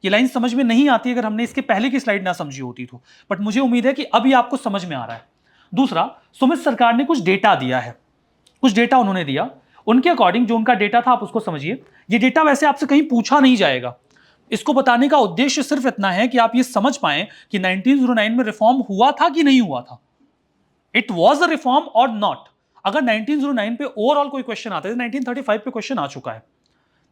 ये लाइन समझ में नहीं आती अगर हमने इसके पहले की स्लाइड ना समझी होती तो, बट मुझे उम्मीद है कि अब ये आपको समझ में आ रहा है। दूसरा, सुमित सरकार ने कुछ डेटा दिया है, कुछ डेटा उन्होंने दिया। उनके अकॉर्डिंग जो उनका डेटा था आप उसको समझिए। ये डेटा वैसे आपसे कहीं पूछा नहीं जाएगा। इसको बताने का उद्देश्य सिर्फ इतना है कि आप ये समझ पाएं कि 1909 में रिफॉर्म हुआ था कि नहीं हुआ था। इट वॉज अ रिफॉर्म और नॉट। अगर 1909 पे ओवरऑल कोई क्वेश्चन आता है, 1935 पे क्वेश्चन आ चुका है,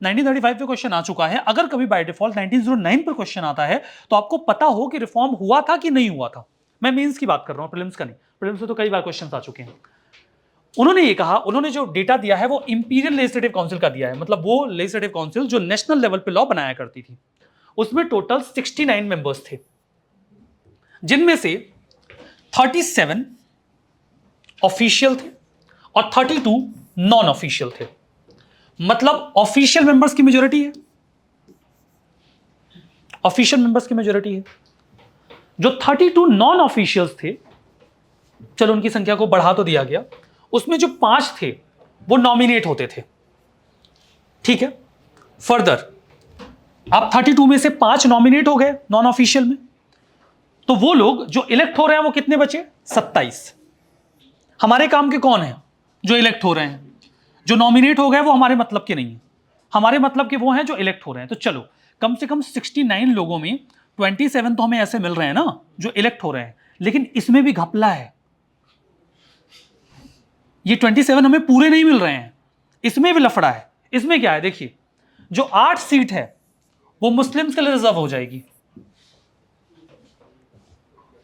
1935 पे क्वेश्चन आ चुका है। अगर कभी बाय डिफॉल्ट 1909 पर क्वेश्चन आता है तो आपको पता हो कि रिफॉर्म हुआ था कि नहीं हुआ था। मैं मेंस की बात कर रहा हूं, प्रीलिम्स का नहीं। प्रीलिम्स में तो कई बार क्वेश्चन आ चुके हैं। उन्होंने ये कहा, उन्होंने जो डेटा दिया है वो इंपीरियल लेजिस्लेटिव काउंसिल का दिया है, मतलब वो लेजिस्लेटिव काउंसिल जो नेशनल लेवल पे लॉ बनाया करती थी। उसमें टोटल 69 मेंबर्स थे, जिनमें से 37 ऑफिशियल थे और 32 नॉन ऑफिशियल थे। मतलब ऑफिशियल मेंबर्स की मेजोरिटी है, ऑफिशियल मेंबर्स की मेजोरिटी है। जो 32 नॉन ऑफिशियल्स थे, चलो उनकी संख्या को बढ़ा तो दिया गया, उसमें जो 5 थे वो नॉमिनेट होते थे। ठीक है, फर्दर आप 32 में से 5 नॉमिनेट हो गए नॉन ऑफिशियल में, तो वो लोग जो इलेक्ट हो रहे हैं वो कितने बचे? 27। हमारे काम के कौन हैं? जो इलेक्ट हो रहे हैं। जो नॉमिनेट हो गए वो हमारे मतलब के नहीं है, हमारे मतलब के वो हैं जो इलेक्ट हो रहे हैं। तो चलो कम से कम 69 लोगों में 27 तो हमें ऐसे मिल रहे हैं ना जो इलेक्ट हो रहे हैं, लेकिन इसमें भी घपला है। ये 27 हमें पूरे नहीं मिल रहे हैं, इसमें भी लफड़ा है। इसमें क्या है देखिए, जो 8 सीट है वो मुस्लिम्स के लिए रिजर्व हो जाएगी।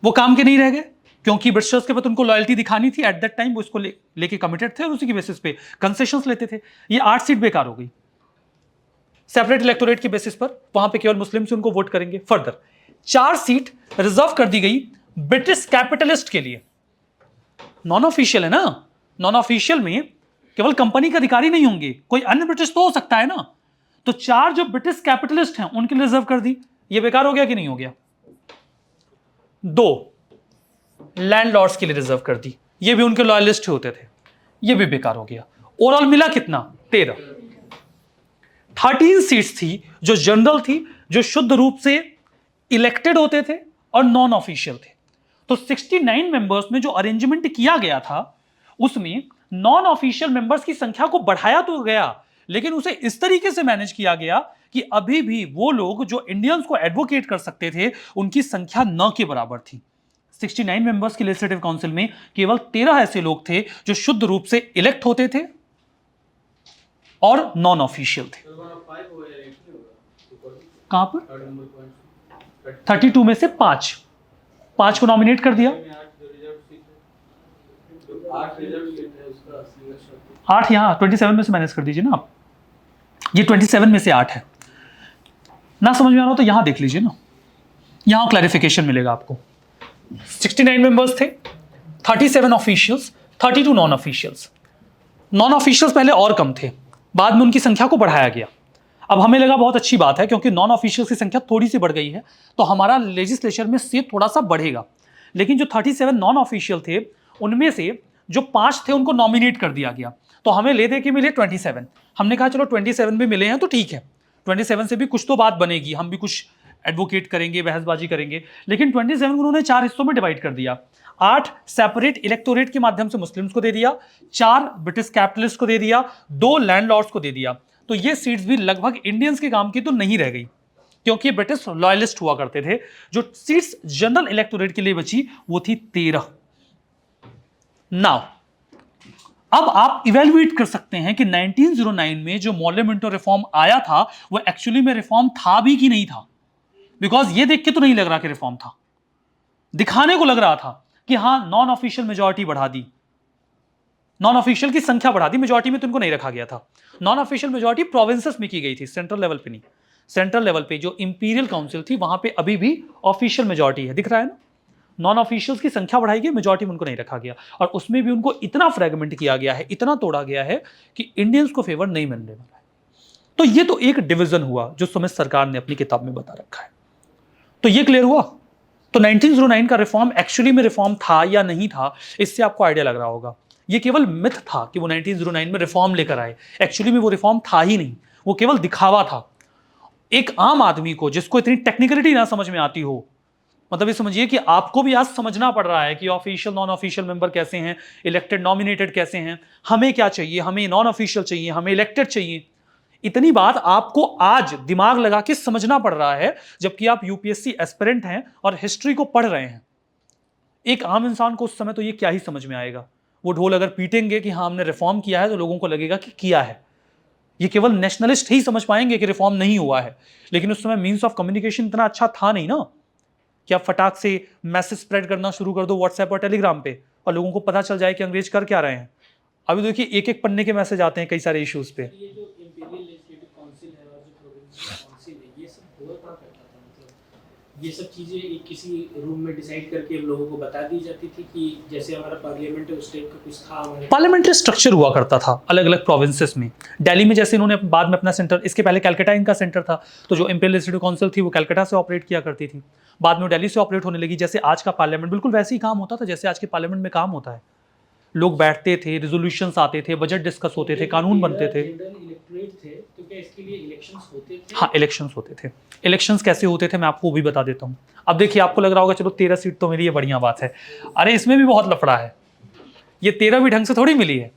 वो काम के नहीं रह गए क्योंकि ब्रिटिशर्स के प्रति उनको लॉयल्टी दिखानी थी एट दैट टाइम, वो इसको लेके कमिटेड थे और उसी की बेसिस पे कंसेशंस लेते थे। ये 8 सीट बेकार हो गई सेपरेट इलेक्टोरेट के बेसिस पर, वहां पे केवल मुस्लिम से उनको वोट करेंगे। फर्दर 4 सीट रिजर्व कर दी गई ब्रिटिश कैपिटलिस्ट के लिए। नॉन ऑफिशियल है ना, नॉन ऑफिशियल में केवल कंपनी के अधिकारी नहीं होंगे, कोई अन्य ब्रिटिश तो हो सकता है ना। तो 4 जो ब्रिटिश कैपिटलिस्ट हैं उनके लिए रिजर्व कर दी। ये बेकार हो गया कि नहीं हो गया? 2 लैंडलॉर्ड्स के लिए रिजर्व कर दी, ये भी उनके लॉयलिस्ट होते थे, ये भी बेकार हो गया। ओवरऑल मिला कितना? 13। 13 सीट्स थी जो जनरल थी, जो शुद्ध रूप से इलेक्टेड होते थे और नॉन ऑफिशियल थे। तो 69 मेंबर्स में जो अरेंजमेंट किया गया था उसमें नॉन ऑफिशियल मेंबर्स की संख्या को बढ़ाया तो गया, लेकिन उसे इस तरीके से मैनेज किया गया कि अभी भी वो लोग जो इंडियंस को एडवोकेट कर सकते थे उनकी संख्या न के बराबर थी। 69 मेंबर्स की लेजिस्लेटिव काउंसिल में केवल 13 ऐसे लोग थे जो शुद्ध रूप से इलेक्ट होते थे और नॉन ऑफिशियल थे। कहां पर? 32 में से 5 को नॉमिनेट कर दिया। 8 यहां 27 में से माइनस कर दीजिए ना आप, ये 27 में से 8 है ना। समझ में आ रहा हो तो यहां देख लीजिए ना, यहां क्लैरिफिकेशन मिलेगा आपको। 69 मेंबर्स थे, 37 officials, 32 non officials. Non officials पहले और कम थे, बाद में उनकी संख्या को बढ़ाया गया। अब हमें लगा बहुत अच्छी बात है क्योंकि नॉन ऑफिशियल्स की संख्या थोड़ी सी बढ़ गई है तो हमारा लेजिस्लेचर में से थोड़ा सा बढ़ेगा। लेकिन जो 37 नॉन ऑफिशियल थे उनमें से जो 5 थे उनको नॉमिनेट कर दिया गया, तो हमें ले दे के मिले 27। हमने कहा चलो 27 भी मिले हैं तो ठीक है, 27 से भी कुछ तो बात बनेगी, हम भी कुछ एडवोकेट करेंगे, बहसबाजी करेंगे। लेकिन 27 को उन्होंने 4 हिस्सों में डिवाइड कर दिया। 8 सेपरेट इलेक्टोरेट के माध्यम से मुस्लिम्स को दे दिया, 4 ब्रिटिश कैपिटलिस्ट को दे दिया, 2 लैंडलॉर्ड्स को दे दिया। तो ये सीट्स भी लगभग इंडियंस के काम की तो नहीं रह गई क्योंकि ब्रिटिश लॉयलिस्ट हुआ करते थे। जो सीट्स जनरल इलेक्टोरेट के लिए बची वो थी 13। नाउ अब आप इवेल्युएट कर सकते हैं कि 1909 में जो मॉर्ले मिंटो रिफॉर्म आया था वो एक्चुअली में रिफॉर्म था भी कि नहीं था। बिकॉज ये देख के तो नहीं लग रहा कि रिफॉर्म था, दिखाने को लग रहा था कि हां नॉन ऑफिशियल मेजॉरिटी बढ़ा दी, नॉन ऑफिशियल की संख्या बढ़ा दी, मेजॉरिटी में तो इनको नहीं रखा गया था। नॉन ऑफिशियल मेजॉरिटी प्रोविंसेस में की गई थी, सेंट्रल लेवल पे नहीं। सेंट्रल लेवल पे जो इंपीरियल काउंसिल थी वहां पे अभी भी ऑफिशियल मेजॉरिटी है, दिख रहा है ना। नॉन ऑफिशियल्स की संख्या बढ़ाई गई, मेजॉरिटी में उनको नहीं रखा गया और उसमें भी उनको इतना फ्रेगमेंट किया गया है, इतना तोड़ा गया है कि इंडियंस को फेवर नहीं मिलने वाला है। तो ये तो एक डिवीजन हुआ जो सुमित सरकार ने अपनी किताब में बता रखा है। तो ये क्लियर हुआ। तो 1909 का रिफॉर्म एक्चुअली में रिफॉर्म था या नहीं था, इससे आपको आइडिया लग रहा होगा। ये केवल मिथ था कि वो 1909 में रिफॉर्म लेकर आए, एक्चुअली में वो रिफॉर्म था ही नहीं, वो केवल दिखावा था। एक आम आदमी को जिसको इतनी टेक्निकलिटी ना समझ में आती हो, मतलब ये समझिए कि आपको भी आज समझना पड़ रहा है कि ऑफिशियल नॉन ऑफिशियल मेंबर कैसे हैं, इलेक्टेड नॉमिनेटेड कैसे हैं, हमें क्या चाहिए, हमें नॉन ऑफिशियल चाहिए, हमें इलेक्टेड चाहिए। इतनी बात आपको आज दिमाग लगा के समझना पड़ रहा है जबकि आप यूपीएससी एस्पिरेंट हैं और हिस्ट्री को पढ़ रहे हैं। एक आम इंसान को उस समय तो ये क्या ही समझ में आएगा। वो ढोल अगर पीटेंगे कि हाँ हमने रिफॉर्म किया है तो लोगों को लगेगा कि किया है। ये केवल नेशनलिस्ट ही समझ पाएंगे कि रिफॉर्म नहीं हुआ है। लेकिन उस समय मीन्स ऑफ कम्युनिकेशन इतना अच्छा था नहीं ना कि आप फटाक से मैसेज स्प्रेड करना शुरू कर दो व्हाट्सएप और टेलीग्राम पे और लोगों को पता चल जाए कि अंग्रेज कर क्या रहे हैं। अभी देखिए एक एक पन्ने के मैसेज आते हैं कई सारे इश्यूज पे। ये जो इंपीरियल लेजिस्लेटिव काउंसिल है और जो प्रोविंशियल काउंसिल है, ये सब हुआ कहाँ करता था? मतलब ये सब चीज़ें एक किसी रूम में डिसाइड करके हम लोगों को बता दी जाती थी कि जैसे हमारा पार्लियामेंट है उस टाइप का कुछ था हमारे? पार्लियामेंट्री स्ट्रक्चर हुआ करता था अलग अलग प्रोविंसेस में। दिल्ली में जैसे इन्होंने बाद में अपना सेंटर, इसके पहले कलकत्ता इनका सेंटर था, तो जो इंपीरियल लेजिस्लेटिव काउंसिल थी वो कलकत्ता से ऑपरेट किया करती थी, बाद में दिल्ली से ऑपरेट होने लगी। जैसे आज का पार्लियामेंट बिल्कुल वैसे ही काम होता था जैसे आज के पार्लियामेंट में काम होता है। लोग बैठते थे, रिजोल्यूशंस आते थे, बजट डिस्कस होते थे, कानून बनते थे। जनरल इलेक्टोरेट थे तो क्या इसके लिए इलेक्शंस होते थे? हाँ इलेक्शंस होते थे। इलेक्शंस कैसे होते थे मैं आपको वो भी बता देता हूँ। अब देखिए आपको लग रहा होगा चलो 13 सीट तो मिली है, बढ़िया बात है। अरे इसमें भी बहुत लफड़ा है, ये 13 भी ढंग से थोड़ी मिली है।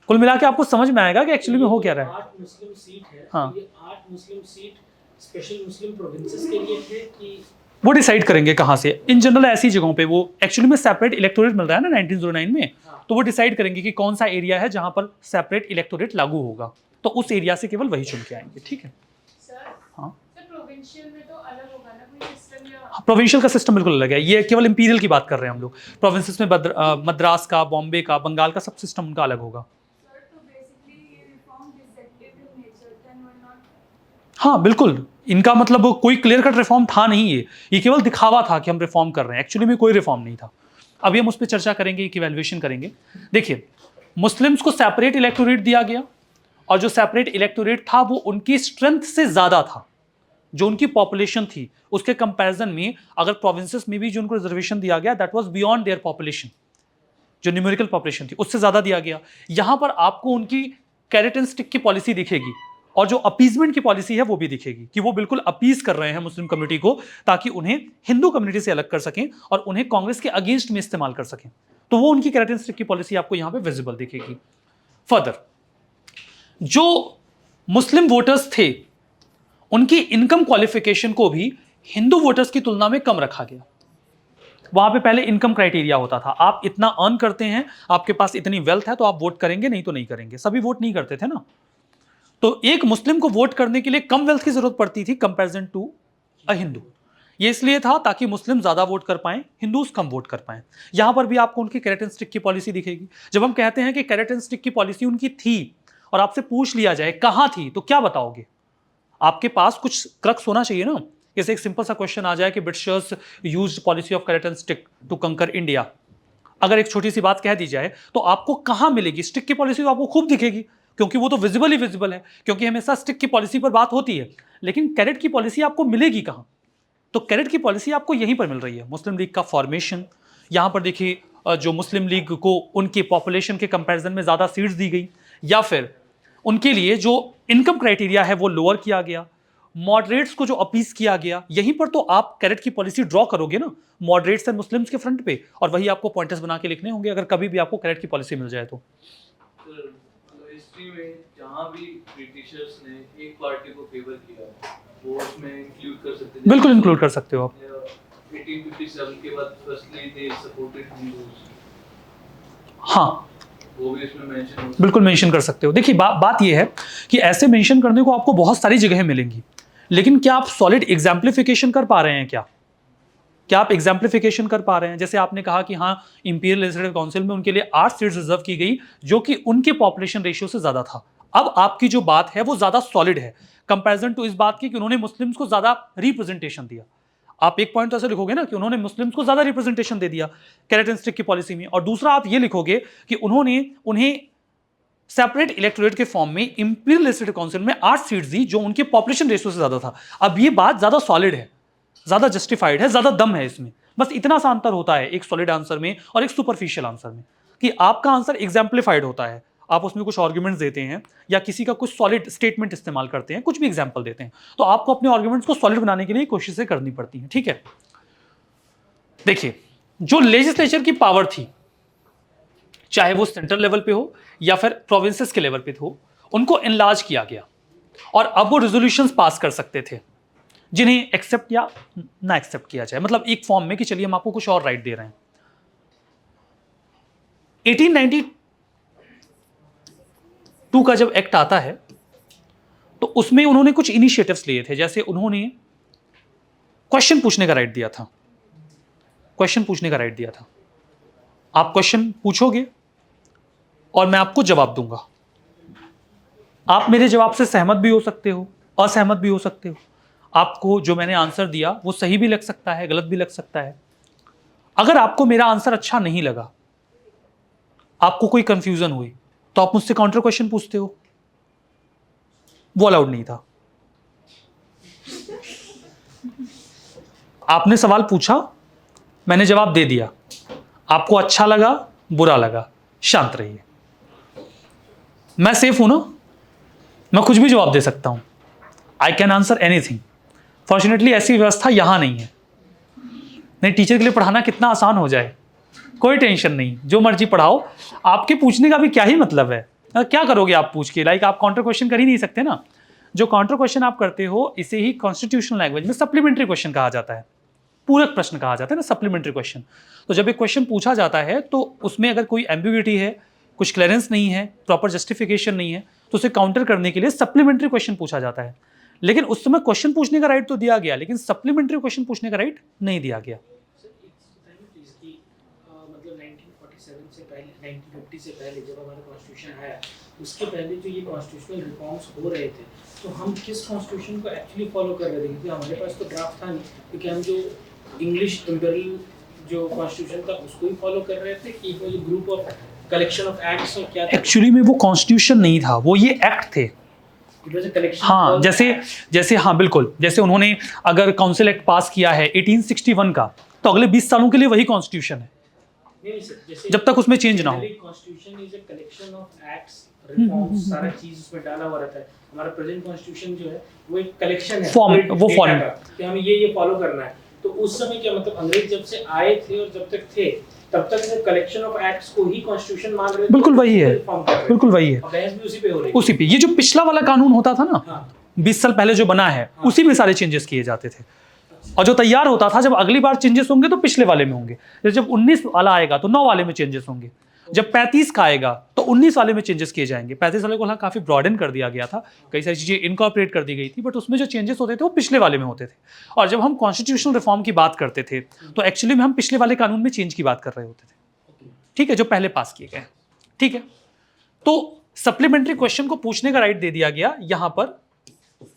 कुल मिला के आपको समझ में आएगा कि एक्चुअली में हो क्या रहा है। 8 मुस्लिम सीट है, हाँ। तो ये 8 मुस्लिम सीट स्पेशल मुस्लिम प्रोविंसेस के लिए थे कि वो डिसाइड करेंगे कहाँ से। इन जनरल ऐसी जगहों पे वो एक्चुअली में सेपरेट इलेक्टोरेट मिल रहा है ना 1909 में, तो वो डिसाइड करेंगे कि कौन सा एरिया है जहां पर सेपरेट इलेक्टोरेट लागू होगा, तो उस एरिया से केवल वही चुन के आएंगे। ठीक है। सर हाँ सर प्रोविंशियल में तो अलग होगा ना कोई सिस्टम या प्रोविंशियल का सिस्टम बिल्कुल अलग है, ये केवल इंपीरियल की बात कर रहे हैं हम लोग। प्रोविंसेस में मद्रास का, बॉम्बे का, बंगाल का सब सिस्टम उनका अलग होगा। सर तो बेसिकली ये reform deceptive in nature then were not. हाँ बिल्कुल, इनका मतलब कोई क्लियर कट रिफॉर्म था नहीं, ये केवल दिखावा था कि हम रिफॉर्म कर रहे हैं, एक्चुअली में कोई रिफॉर्म नहीं था। अभी हम उस पर चर्चा करेंगे, एक इवैल्यूएशन करेंगे। देखिए, मुस्लिम्स को सेपरेट इलेक्टोरेट दिया गया, और जो सेपरेट इलेक्टोरेट था वो उनकी स्ट्रेंथ से ज़्यादा था। जो उनकी पॉपुलेशन थी उसके कंपैरिजन में अगर प्रोविंसेस में भी जो उनको रिजर्वेशन दिया गया, that was beyond their population, जो न्यूमेरिकल पॉपुलेशन थी उससे ज़्यादा दिया गया। यहाँ पर आपको उनकी कैरेट एंड स्टिक की पॉलिसी दिखेगी, और जो अपीजमेंट की पॉलिसी है वो भी दिखेगी कि वो बिल्कुल अपीज कर रहे हैं मुस्लिम कम्युनिटी को, ताकि उन्हें हिंदू कम्युनिटी से अलग कर सकें और उन्हें कांग्रेस के अगेंस्ट में इस्तेमाल कर सकें। तो वो उनकी कैरेट एंड स्टिक की पॉलिसी आपको यहाँ पे विजिबल दिखेगी। फर्दर, जो मुस्लिम वोटर्स थे उनकी इनकम क्वालिफिकेशन को भी हिंदू वोटर्स की तुलना में कम रखा गया। वहां पे पहले इनकम क्राइटेरिया होता था, आप इतना अर्न करते हैं, आपके पास इतनी वेल्थ है तो आप वोट करेंगे, नहीं तो नहीं करेंगे। सभी वोट नहीं करते थे ना, तो एक मुस्लिम को वोट करने के लिए कम वेल्थ की जरूरत पड़ती थी कंपैरिजन टू अ हिंदू। ये इसलिए था ताकि मुस्लिम ज्यादा वोट कर पाएं, हिंदूज कम वोट कर पाएं। यहां पर भी आपको उनकी कैरेट एंड स्टिक की पॉलिसी दिखेगी। जब हम कहते हैं कि कैरेट एंड स्टिक की पॉलिसी उनकी थी और आपसे पूछ लिया जाए कहां थी, तो क्या बताओगे? आपके पास कुछ क्रक्स होना चाहिए ना। जैसे एक सिंपल सा क्वेश्चन आ जाए कि Britishers used policy of carrot and stick to conquer India, अगर एक छोटी सी बात कह दी जाए तो आपको कहां मिलेगी? स्टिक की पॉलिसी तो आपको खूब दिखेगी, क्योंकि वो तो विजिबल ही विजिबल है, क्योंकि हमेशा स्टिक की पॉलिसी पर बात होती है। लेकिन कैरेट की पॉलिसी आपको मिलेगी कहां? तो कैरेट की पॉलिसी आपको यहीं पर मिल रही है। मुस्लिम लीग का फॉर्मेशन, यहां पर देखिए जो मुस्लिम लीग को उनकी पॉपुलेशन के कंपैरिजन में ज्यादा सीट्स दी गई, या फिर उनके लिए जो इनकम क्राइटेरिया है वो लोअर किया गया, मॉडरेट्स को जो अपीज किया गया। यहीं पर तो आप कैरेट की पॉलिसी ड्रॉ करोगे ना, मॉडरेट्स एंड मुस्लिम्स के फ्रंट पे, और वही आपको पॉइंटर्स बना के लिखने होंगे अगर कभी भी आपको कैरेट की पॉलिसी मिल जाए तो। हिस्ट्री में जहाँ भी ब्रिटिशर्स ने एक पार्टी को फेवर किया वो उसमें इंक्लूड कर सकते हैं। बिल्कुल इंक्लूड कर सकते हो आप। 1857 के बाद फर्स्टली दे सपोर्टेड हिंदूज, हाँ वो भी इसमें मेंशन हो। बिल्कुल मेंशन कर सकते हो। देखिए बात यह है कि ऐसे मेंशन करने को आपको बहुत सारी जगह मिलेंगी, लेकिन क्या आप सॉलिड एग्जाम्प्लिफिकेशन कर पा रहे हैं? क्या आप एग्जाम्प्लिफिकेशन कर पा रहे हैं? जैसे आपने कहा कि हाँ, इंपीरियल लेजिस्लेटिव काउंसिल में उनके लिए 8 सीट्स रिजर्व की गई, जो कि उनके पॉपुलेशन रेशियो से ज्यादा था। अब आपकी जो बात है वो ज्यादा सॉलिड है कंपैरिजन टू इस बात की कि उन्होंने मुस्लिम्स को ज्यादा रिप्रेजेंटेशन दिया। आप एक पॉइंट तो ऐसे लिखोगे ना कि उन्होंने मुस्लिम्स को ज्यादा रिप्रेजेंटेशन दे दिया कैरेट एंड स्टिक की पॉलिसी में, और दूसरा आप ये लिखोगे कि उन्होंने उन्हें सेपरेट इलेक्टोरेट के फॉर्म में इंपीरियल लेजिस्लेटिव काउंसिल में 8 सीट्स दी, जो उनके पॉपुलेशन रेशियो से ज्यादा था। अब ये बात ज्यादा सॉलिड है, ज्यादा जस्टिफाइड है, ज्यादा दम है इसमें। बस इतना सा अंतर होता है एक सॉलिड आंसर में और एक सुपरफिशियल आंसर में, कि आपका आंसर एग्जाम्प्लीफाइड होता है, आप उसमें कुछ आर्ग्यूमेंट्स देते हैं या किसी का कुछ सॉलिड स्टेटमेंट इस्तेमाल करते हैं, कुछ भी एग्जाम्पल देते हैं, तो आपको अपने आर्ग्यूमेंट्स को सॉलिड बनाने के लिए कोशिशें करनी पड़ती हैं। ठीक है, देखिए जो लेजिस्लेचर की पावर थी, चाहे वो सेंट्रल लेवल पे हो या फिर प्रोविंसेस के लेवल पे हो, उनको एनलार्ज किया गया, और अब वो रेजोल्यूशंस पास कर सकते थे जिन्हें एक्सेप्ट या ना एक्सेप्ट किया जाए, मतलब एक फॉर्म में कि चलिए हम आपको कुछ और राइट दे रहे हैं। 1892 का जब एक्ट आता है तो उसमें उन्होंने कुछ इनिशिएटिव्स लिए थे, जैसे उन्होंने क्वेश्चन पूछने का राइट दिया था। क्वेश्चन पूछने का राइट दिया था, आप क्वेश्चन पूछोगे और मैं आपको जवाब दूंगा। आप मेरे जवाब से सहमत भी हो सकते हो, असहमत भी हो सकते हो। आपको जो मैंने आंसर दिया वो सही भी लग सकता है, गलत भी लग सकता है। अगर आपको मेरा आंसर अच्छा नहीं लगा, आपको कोई कंफ्यूजन हुई, तो आप मुझसे काउंटर क्वेश्चन पूछते हो। वो अलाउड नहीं था। आपने सवाल पूछा, मैंने जवाब दे दिया, आपको अच्छा लगा, बुरा लगा, शांत रहिए। मैं सेफ हूं ना, मैं कुछ भी जवाब दे सकता हूं। I can answer anything. Fortunately ऐसी व्यवस्था यहां नहीं है। नहीं, टीचर के लिए पढ़ाना कितना आसान हो जाए, कोई टेंशन नहीं, जो मर्जी पढ़ाओ। आपके पूछने का भी क्या ही मतलब है? क्या करोगे आप पूछ के? लाइक आप काउंटर क्वेश्चन कर ही नहीं सकते ना। जो काउंटर क्वेश्चन आप करते हो, इसे ही कॉन्स्टिट्यूशनल लैंग्वेज में सप्लीमेंट्री क्वेश्चन कहा जाता है, पूरक प्रश्न कहा जाता है ना, सप्लीमेंट्री क्वेश्चन। तो जब एक क्वेश्चन पूछा जाता है तो उसमें अगर कोई एम्बिग्यूटी है, कुछ क्लियरेंस नहीं है, प्रॉपर जस्टिफिकेशन नहीं है, तो उसे काउंटर करने के लिए सप्लीमेंट्री क्वेश्चन पूछा जाता है। लेकिन उस समय क्वेश्चन पूछने का राइट तो दिया गया, लेकिन सप्लीमेंट्री क्वेश्चन पूछने का राइट नहीं दिया गया। सर एक चीज़ बताइए प्लीज़ कि मतलब 1947 से पहले 1950 से पहले जब हमारा कॉन्स्टिट्यूशन आया, उसके पहले जो ये कॉन्स्टिट्यूशनल रिफॉर्म्स हो रहे थे, तो हम किस कॉन्स्टिट्यूशन को एक्चुअली फॉलो कर रहे थे? क्योंकि हमारे पास तो ड्राफ्ट था नहीं, क्योंकि हम जो इंग्लिश इम्पेरियल जो कॉन्स्टिट्यूशन था उसको ही फॉलो कर रहे थे कि वो जो group of collection of acts और क्या था? एक्चुअली में वो कॉन्स्टिट्यूशन नहीं था, वो ये एक्ट थे। It was a collection हाँ, of जैसे acts. जैसे हाँ बिल्कुल, जैसे उन्होंने अगर काउंसिल एक्ट पास किया है 1861 का, तो अगले 20 सालों के लिए वही कॉन्स्टिट्यूशन है, नहीं सर, जैसे जब तक उसमें चेंज ना हो। Constitution is a collection of acts, reforms, सारा चीज उसमें डाला हुआ रहता है। हमारा प्रेजेंट कॉन्स्टिट्यूशन जो है वो एक कलेक्शन है, Form, पूरे वो data form. का, कि हमें ये फॉलो करना है। तो उस समय क्या मतलब अंग्रेज जब से आए थे और जब तक थे तब तक वो कलेक्शन ऑफ एक्ट्स को ही कॉन्स्टिट्यूशन मान रहे थे, बिल्कुल वही है, रिफॉर्म कर रहे थे। बिल्कुल वही है, और बहस भी उसी पे हो रही है। उसी पे। ये जो पिछला वाला कानून होता था ना, हाँ 20 साल पहले जो बना है, उसी में सारे चेंजेस किए जाते थे। और जो तैयार होता था, जब अगली बार चेंजेस होंगे तो पिछले वाले में होंगे। जब 19 वाला आएगा तो 9 वाले में चेंजेस होंगे। जब 35 का आएगा तो 19 वाले में चेंजेस किए जाएंगे। 35 वाले को हाँ काफी ब्रॉडन कर दिया गया था, कई सारी चीजें इनकॉर्पोरेट कर दी गई थी, बट उसमें जो चेंजेस होते थे वो पिछले वाले में होते थे। और जब हम कॉन्स्टिट्यूशनल रिफॉर्म की बात करते थे तो एक्चुअली में हम पिछले वाले कानून में चेंज की बात कर रहे होते थे, ठीक है, जो पहले पास किए गए, ठीक है। तो सप्लीमेंट्री क्वेश्चन को पूछने का राइट दे दिया गया यहां पर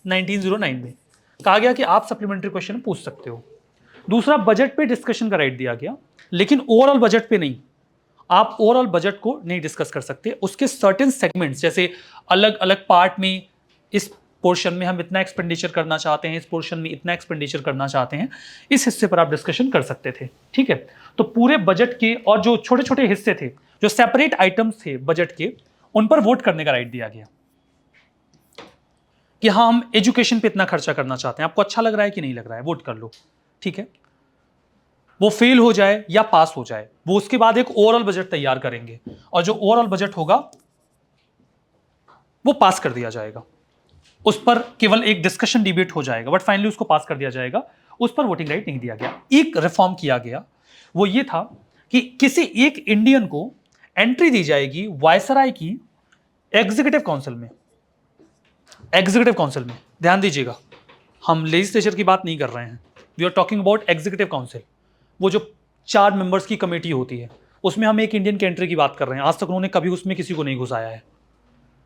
1909 में, कहा गया कि आप सप्लीमेंट्री क्वेश्चन पूछ सकते हो। दूसरा, बजट पे डिस्कशन का राइट दिया गया, लेकिन ओवरऑल बजट पे नहीं। आप ओवरऑल बजट को नहीं डिस्कस कर सकते, उसके सर्टेन सेगमेंट्स, जैसे अलग अलग पार्ट में, इस पोर्शन में हम इतना एक्सपेंडिचर करना चाहते हैं, इस पोर्शन में इतना एक्सपेंडिचर करना चाहते हैं, इस हिस्से पर आप डिस्कशन कर सकते थे, ठीक है। तो पूरे बजट के और जो छोटे छोटे हिस्से थे, जो सेपरेट आइटम्स थे बजट के, उन पर वोट करने का राइट दिया गया कि हाँ हम एजुकेशन पे इतना खर्चा करना चाहते हैं, आपको अच्छा लग रहा है कि नहीं लग रहा है, वोट कर लो, ठीक है। वो फेल हो जाए या पास हो जाए, वो उसके बाद एक ओवरऑल बजट तैयार करेंगे, और जो ओवरऑल बजट होगा वो पास कर दिया जाएगा। उस पर केवल एक डिस्कशन डिबेट हो जाएगा, बट फाइनली उसको पास कर दिया जाएगा। उस पर वोटिंग राइट नहीं दिया गया। एक रिफॉर्म किया गया, वो ये था कि किसी एक इंडियन को एंट्री दी जाएगी वायसराय की एग्जीक्यूटिव काउंसिल में। एग्जीक्यूटिव काउंसिल में ध्यान दीजिएगा, हम लेजिस्लेचर की बात नहीं कर रहे हैं, we are talking about executive council. वो जो 4 मेंबर्स की कमेटी होती है, उसमें हम एक इंडियन की एंट्री की बात कर रहे हैं। आज तक उन्होंने कभी उसमें किसी को नहीं घुसाया है,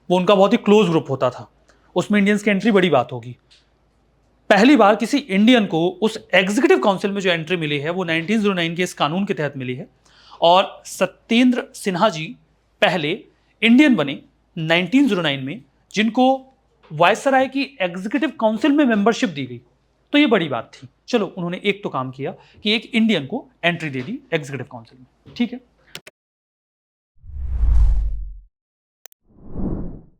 वो उनका बहुत ही क्लोज ग्रुप होता था, उसमें इंडियंस की एंट्री बड़ी बात होगी। पहली बार किसी इंडियन को उस एग्जीक्यूटिव काउंसिल में जो एंट्री मिली है वो 1909 के इस कानून के तहत मिली है, और सत्येंद्र सिन्हा जी पहले इंडियन बने 1909 में, जिनको वायसराय की एग्जीक्यूटिव काउंसिल में मेंबरशिप दी गई। तो ये बड़ी बात थी। चलो, उन्होंने एक तो काम किया कि एक इंडियन को एंट्री दे दी एग्जीक्यूटिव काउंसिल में, ठीक है।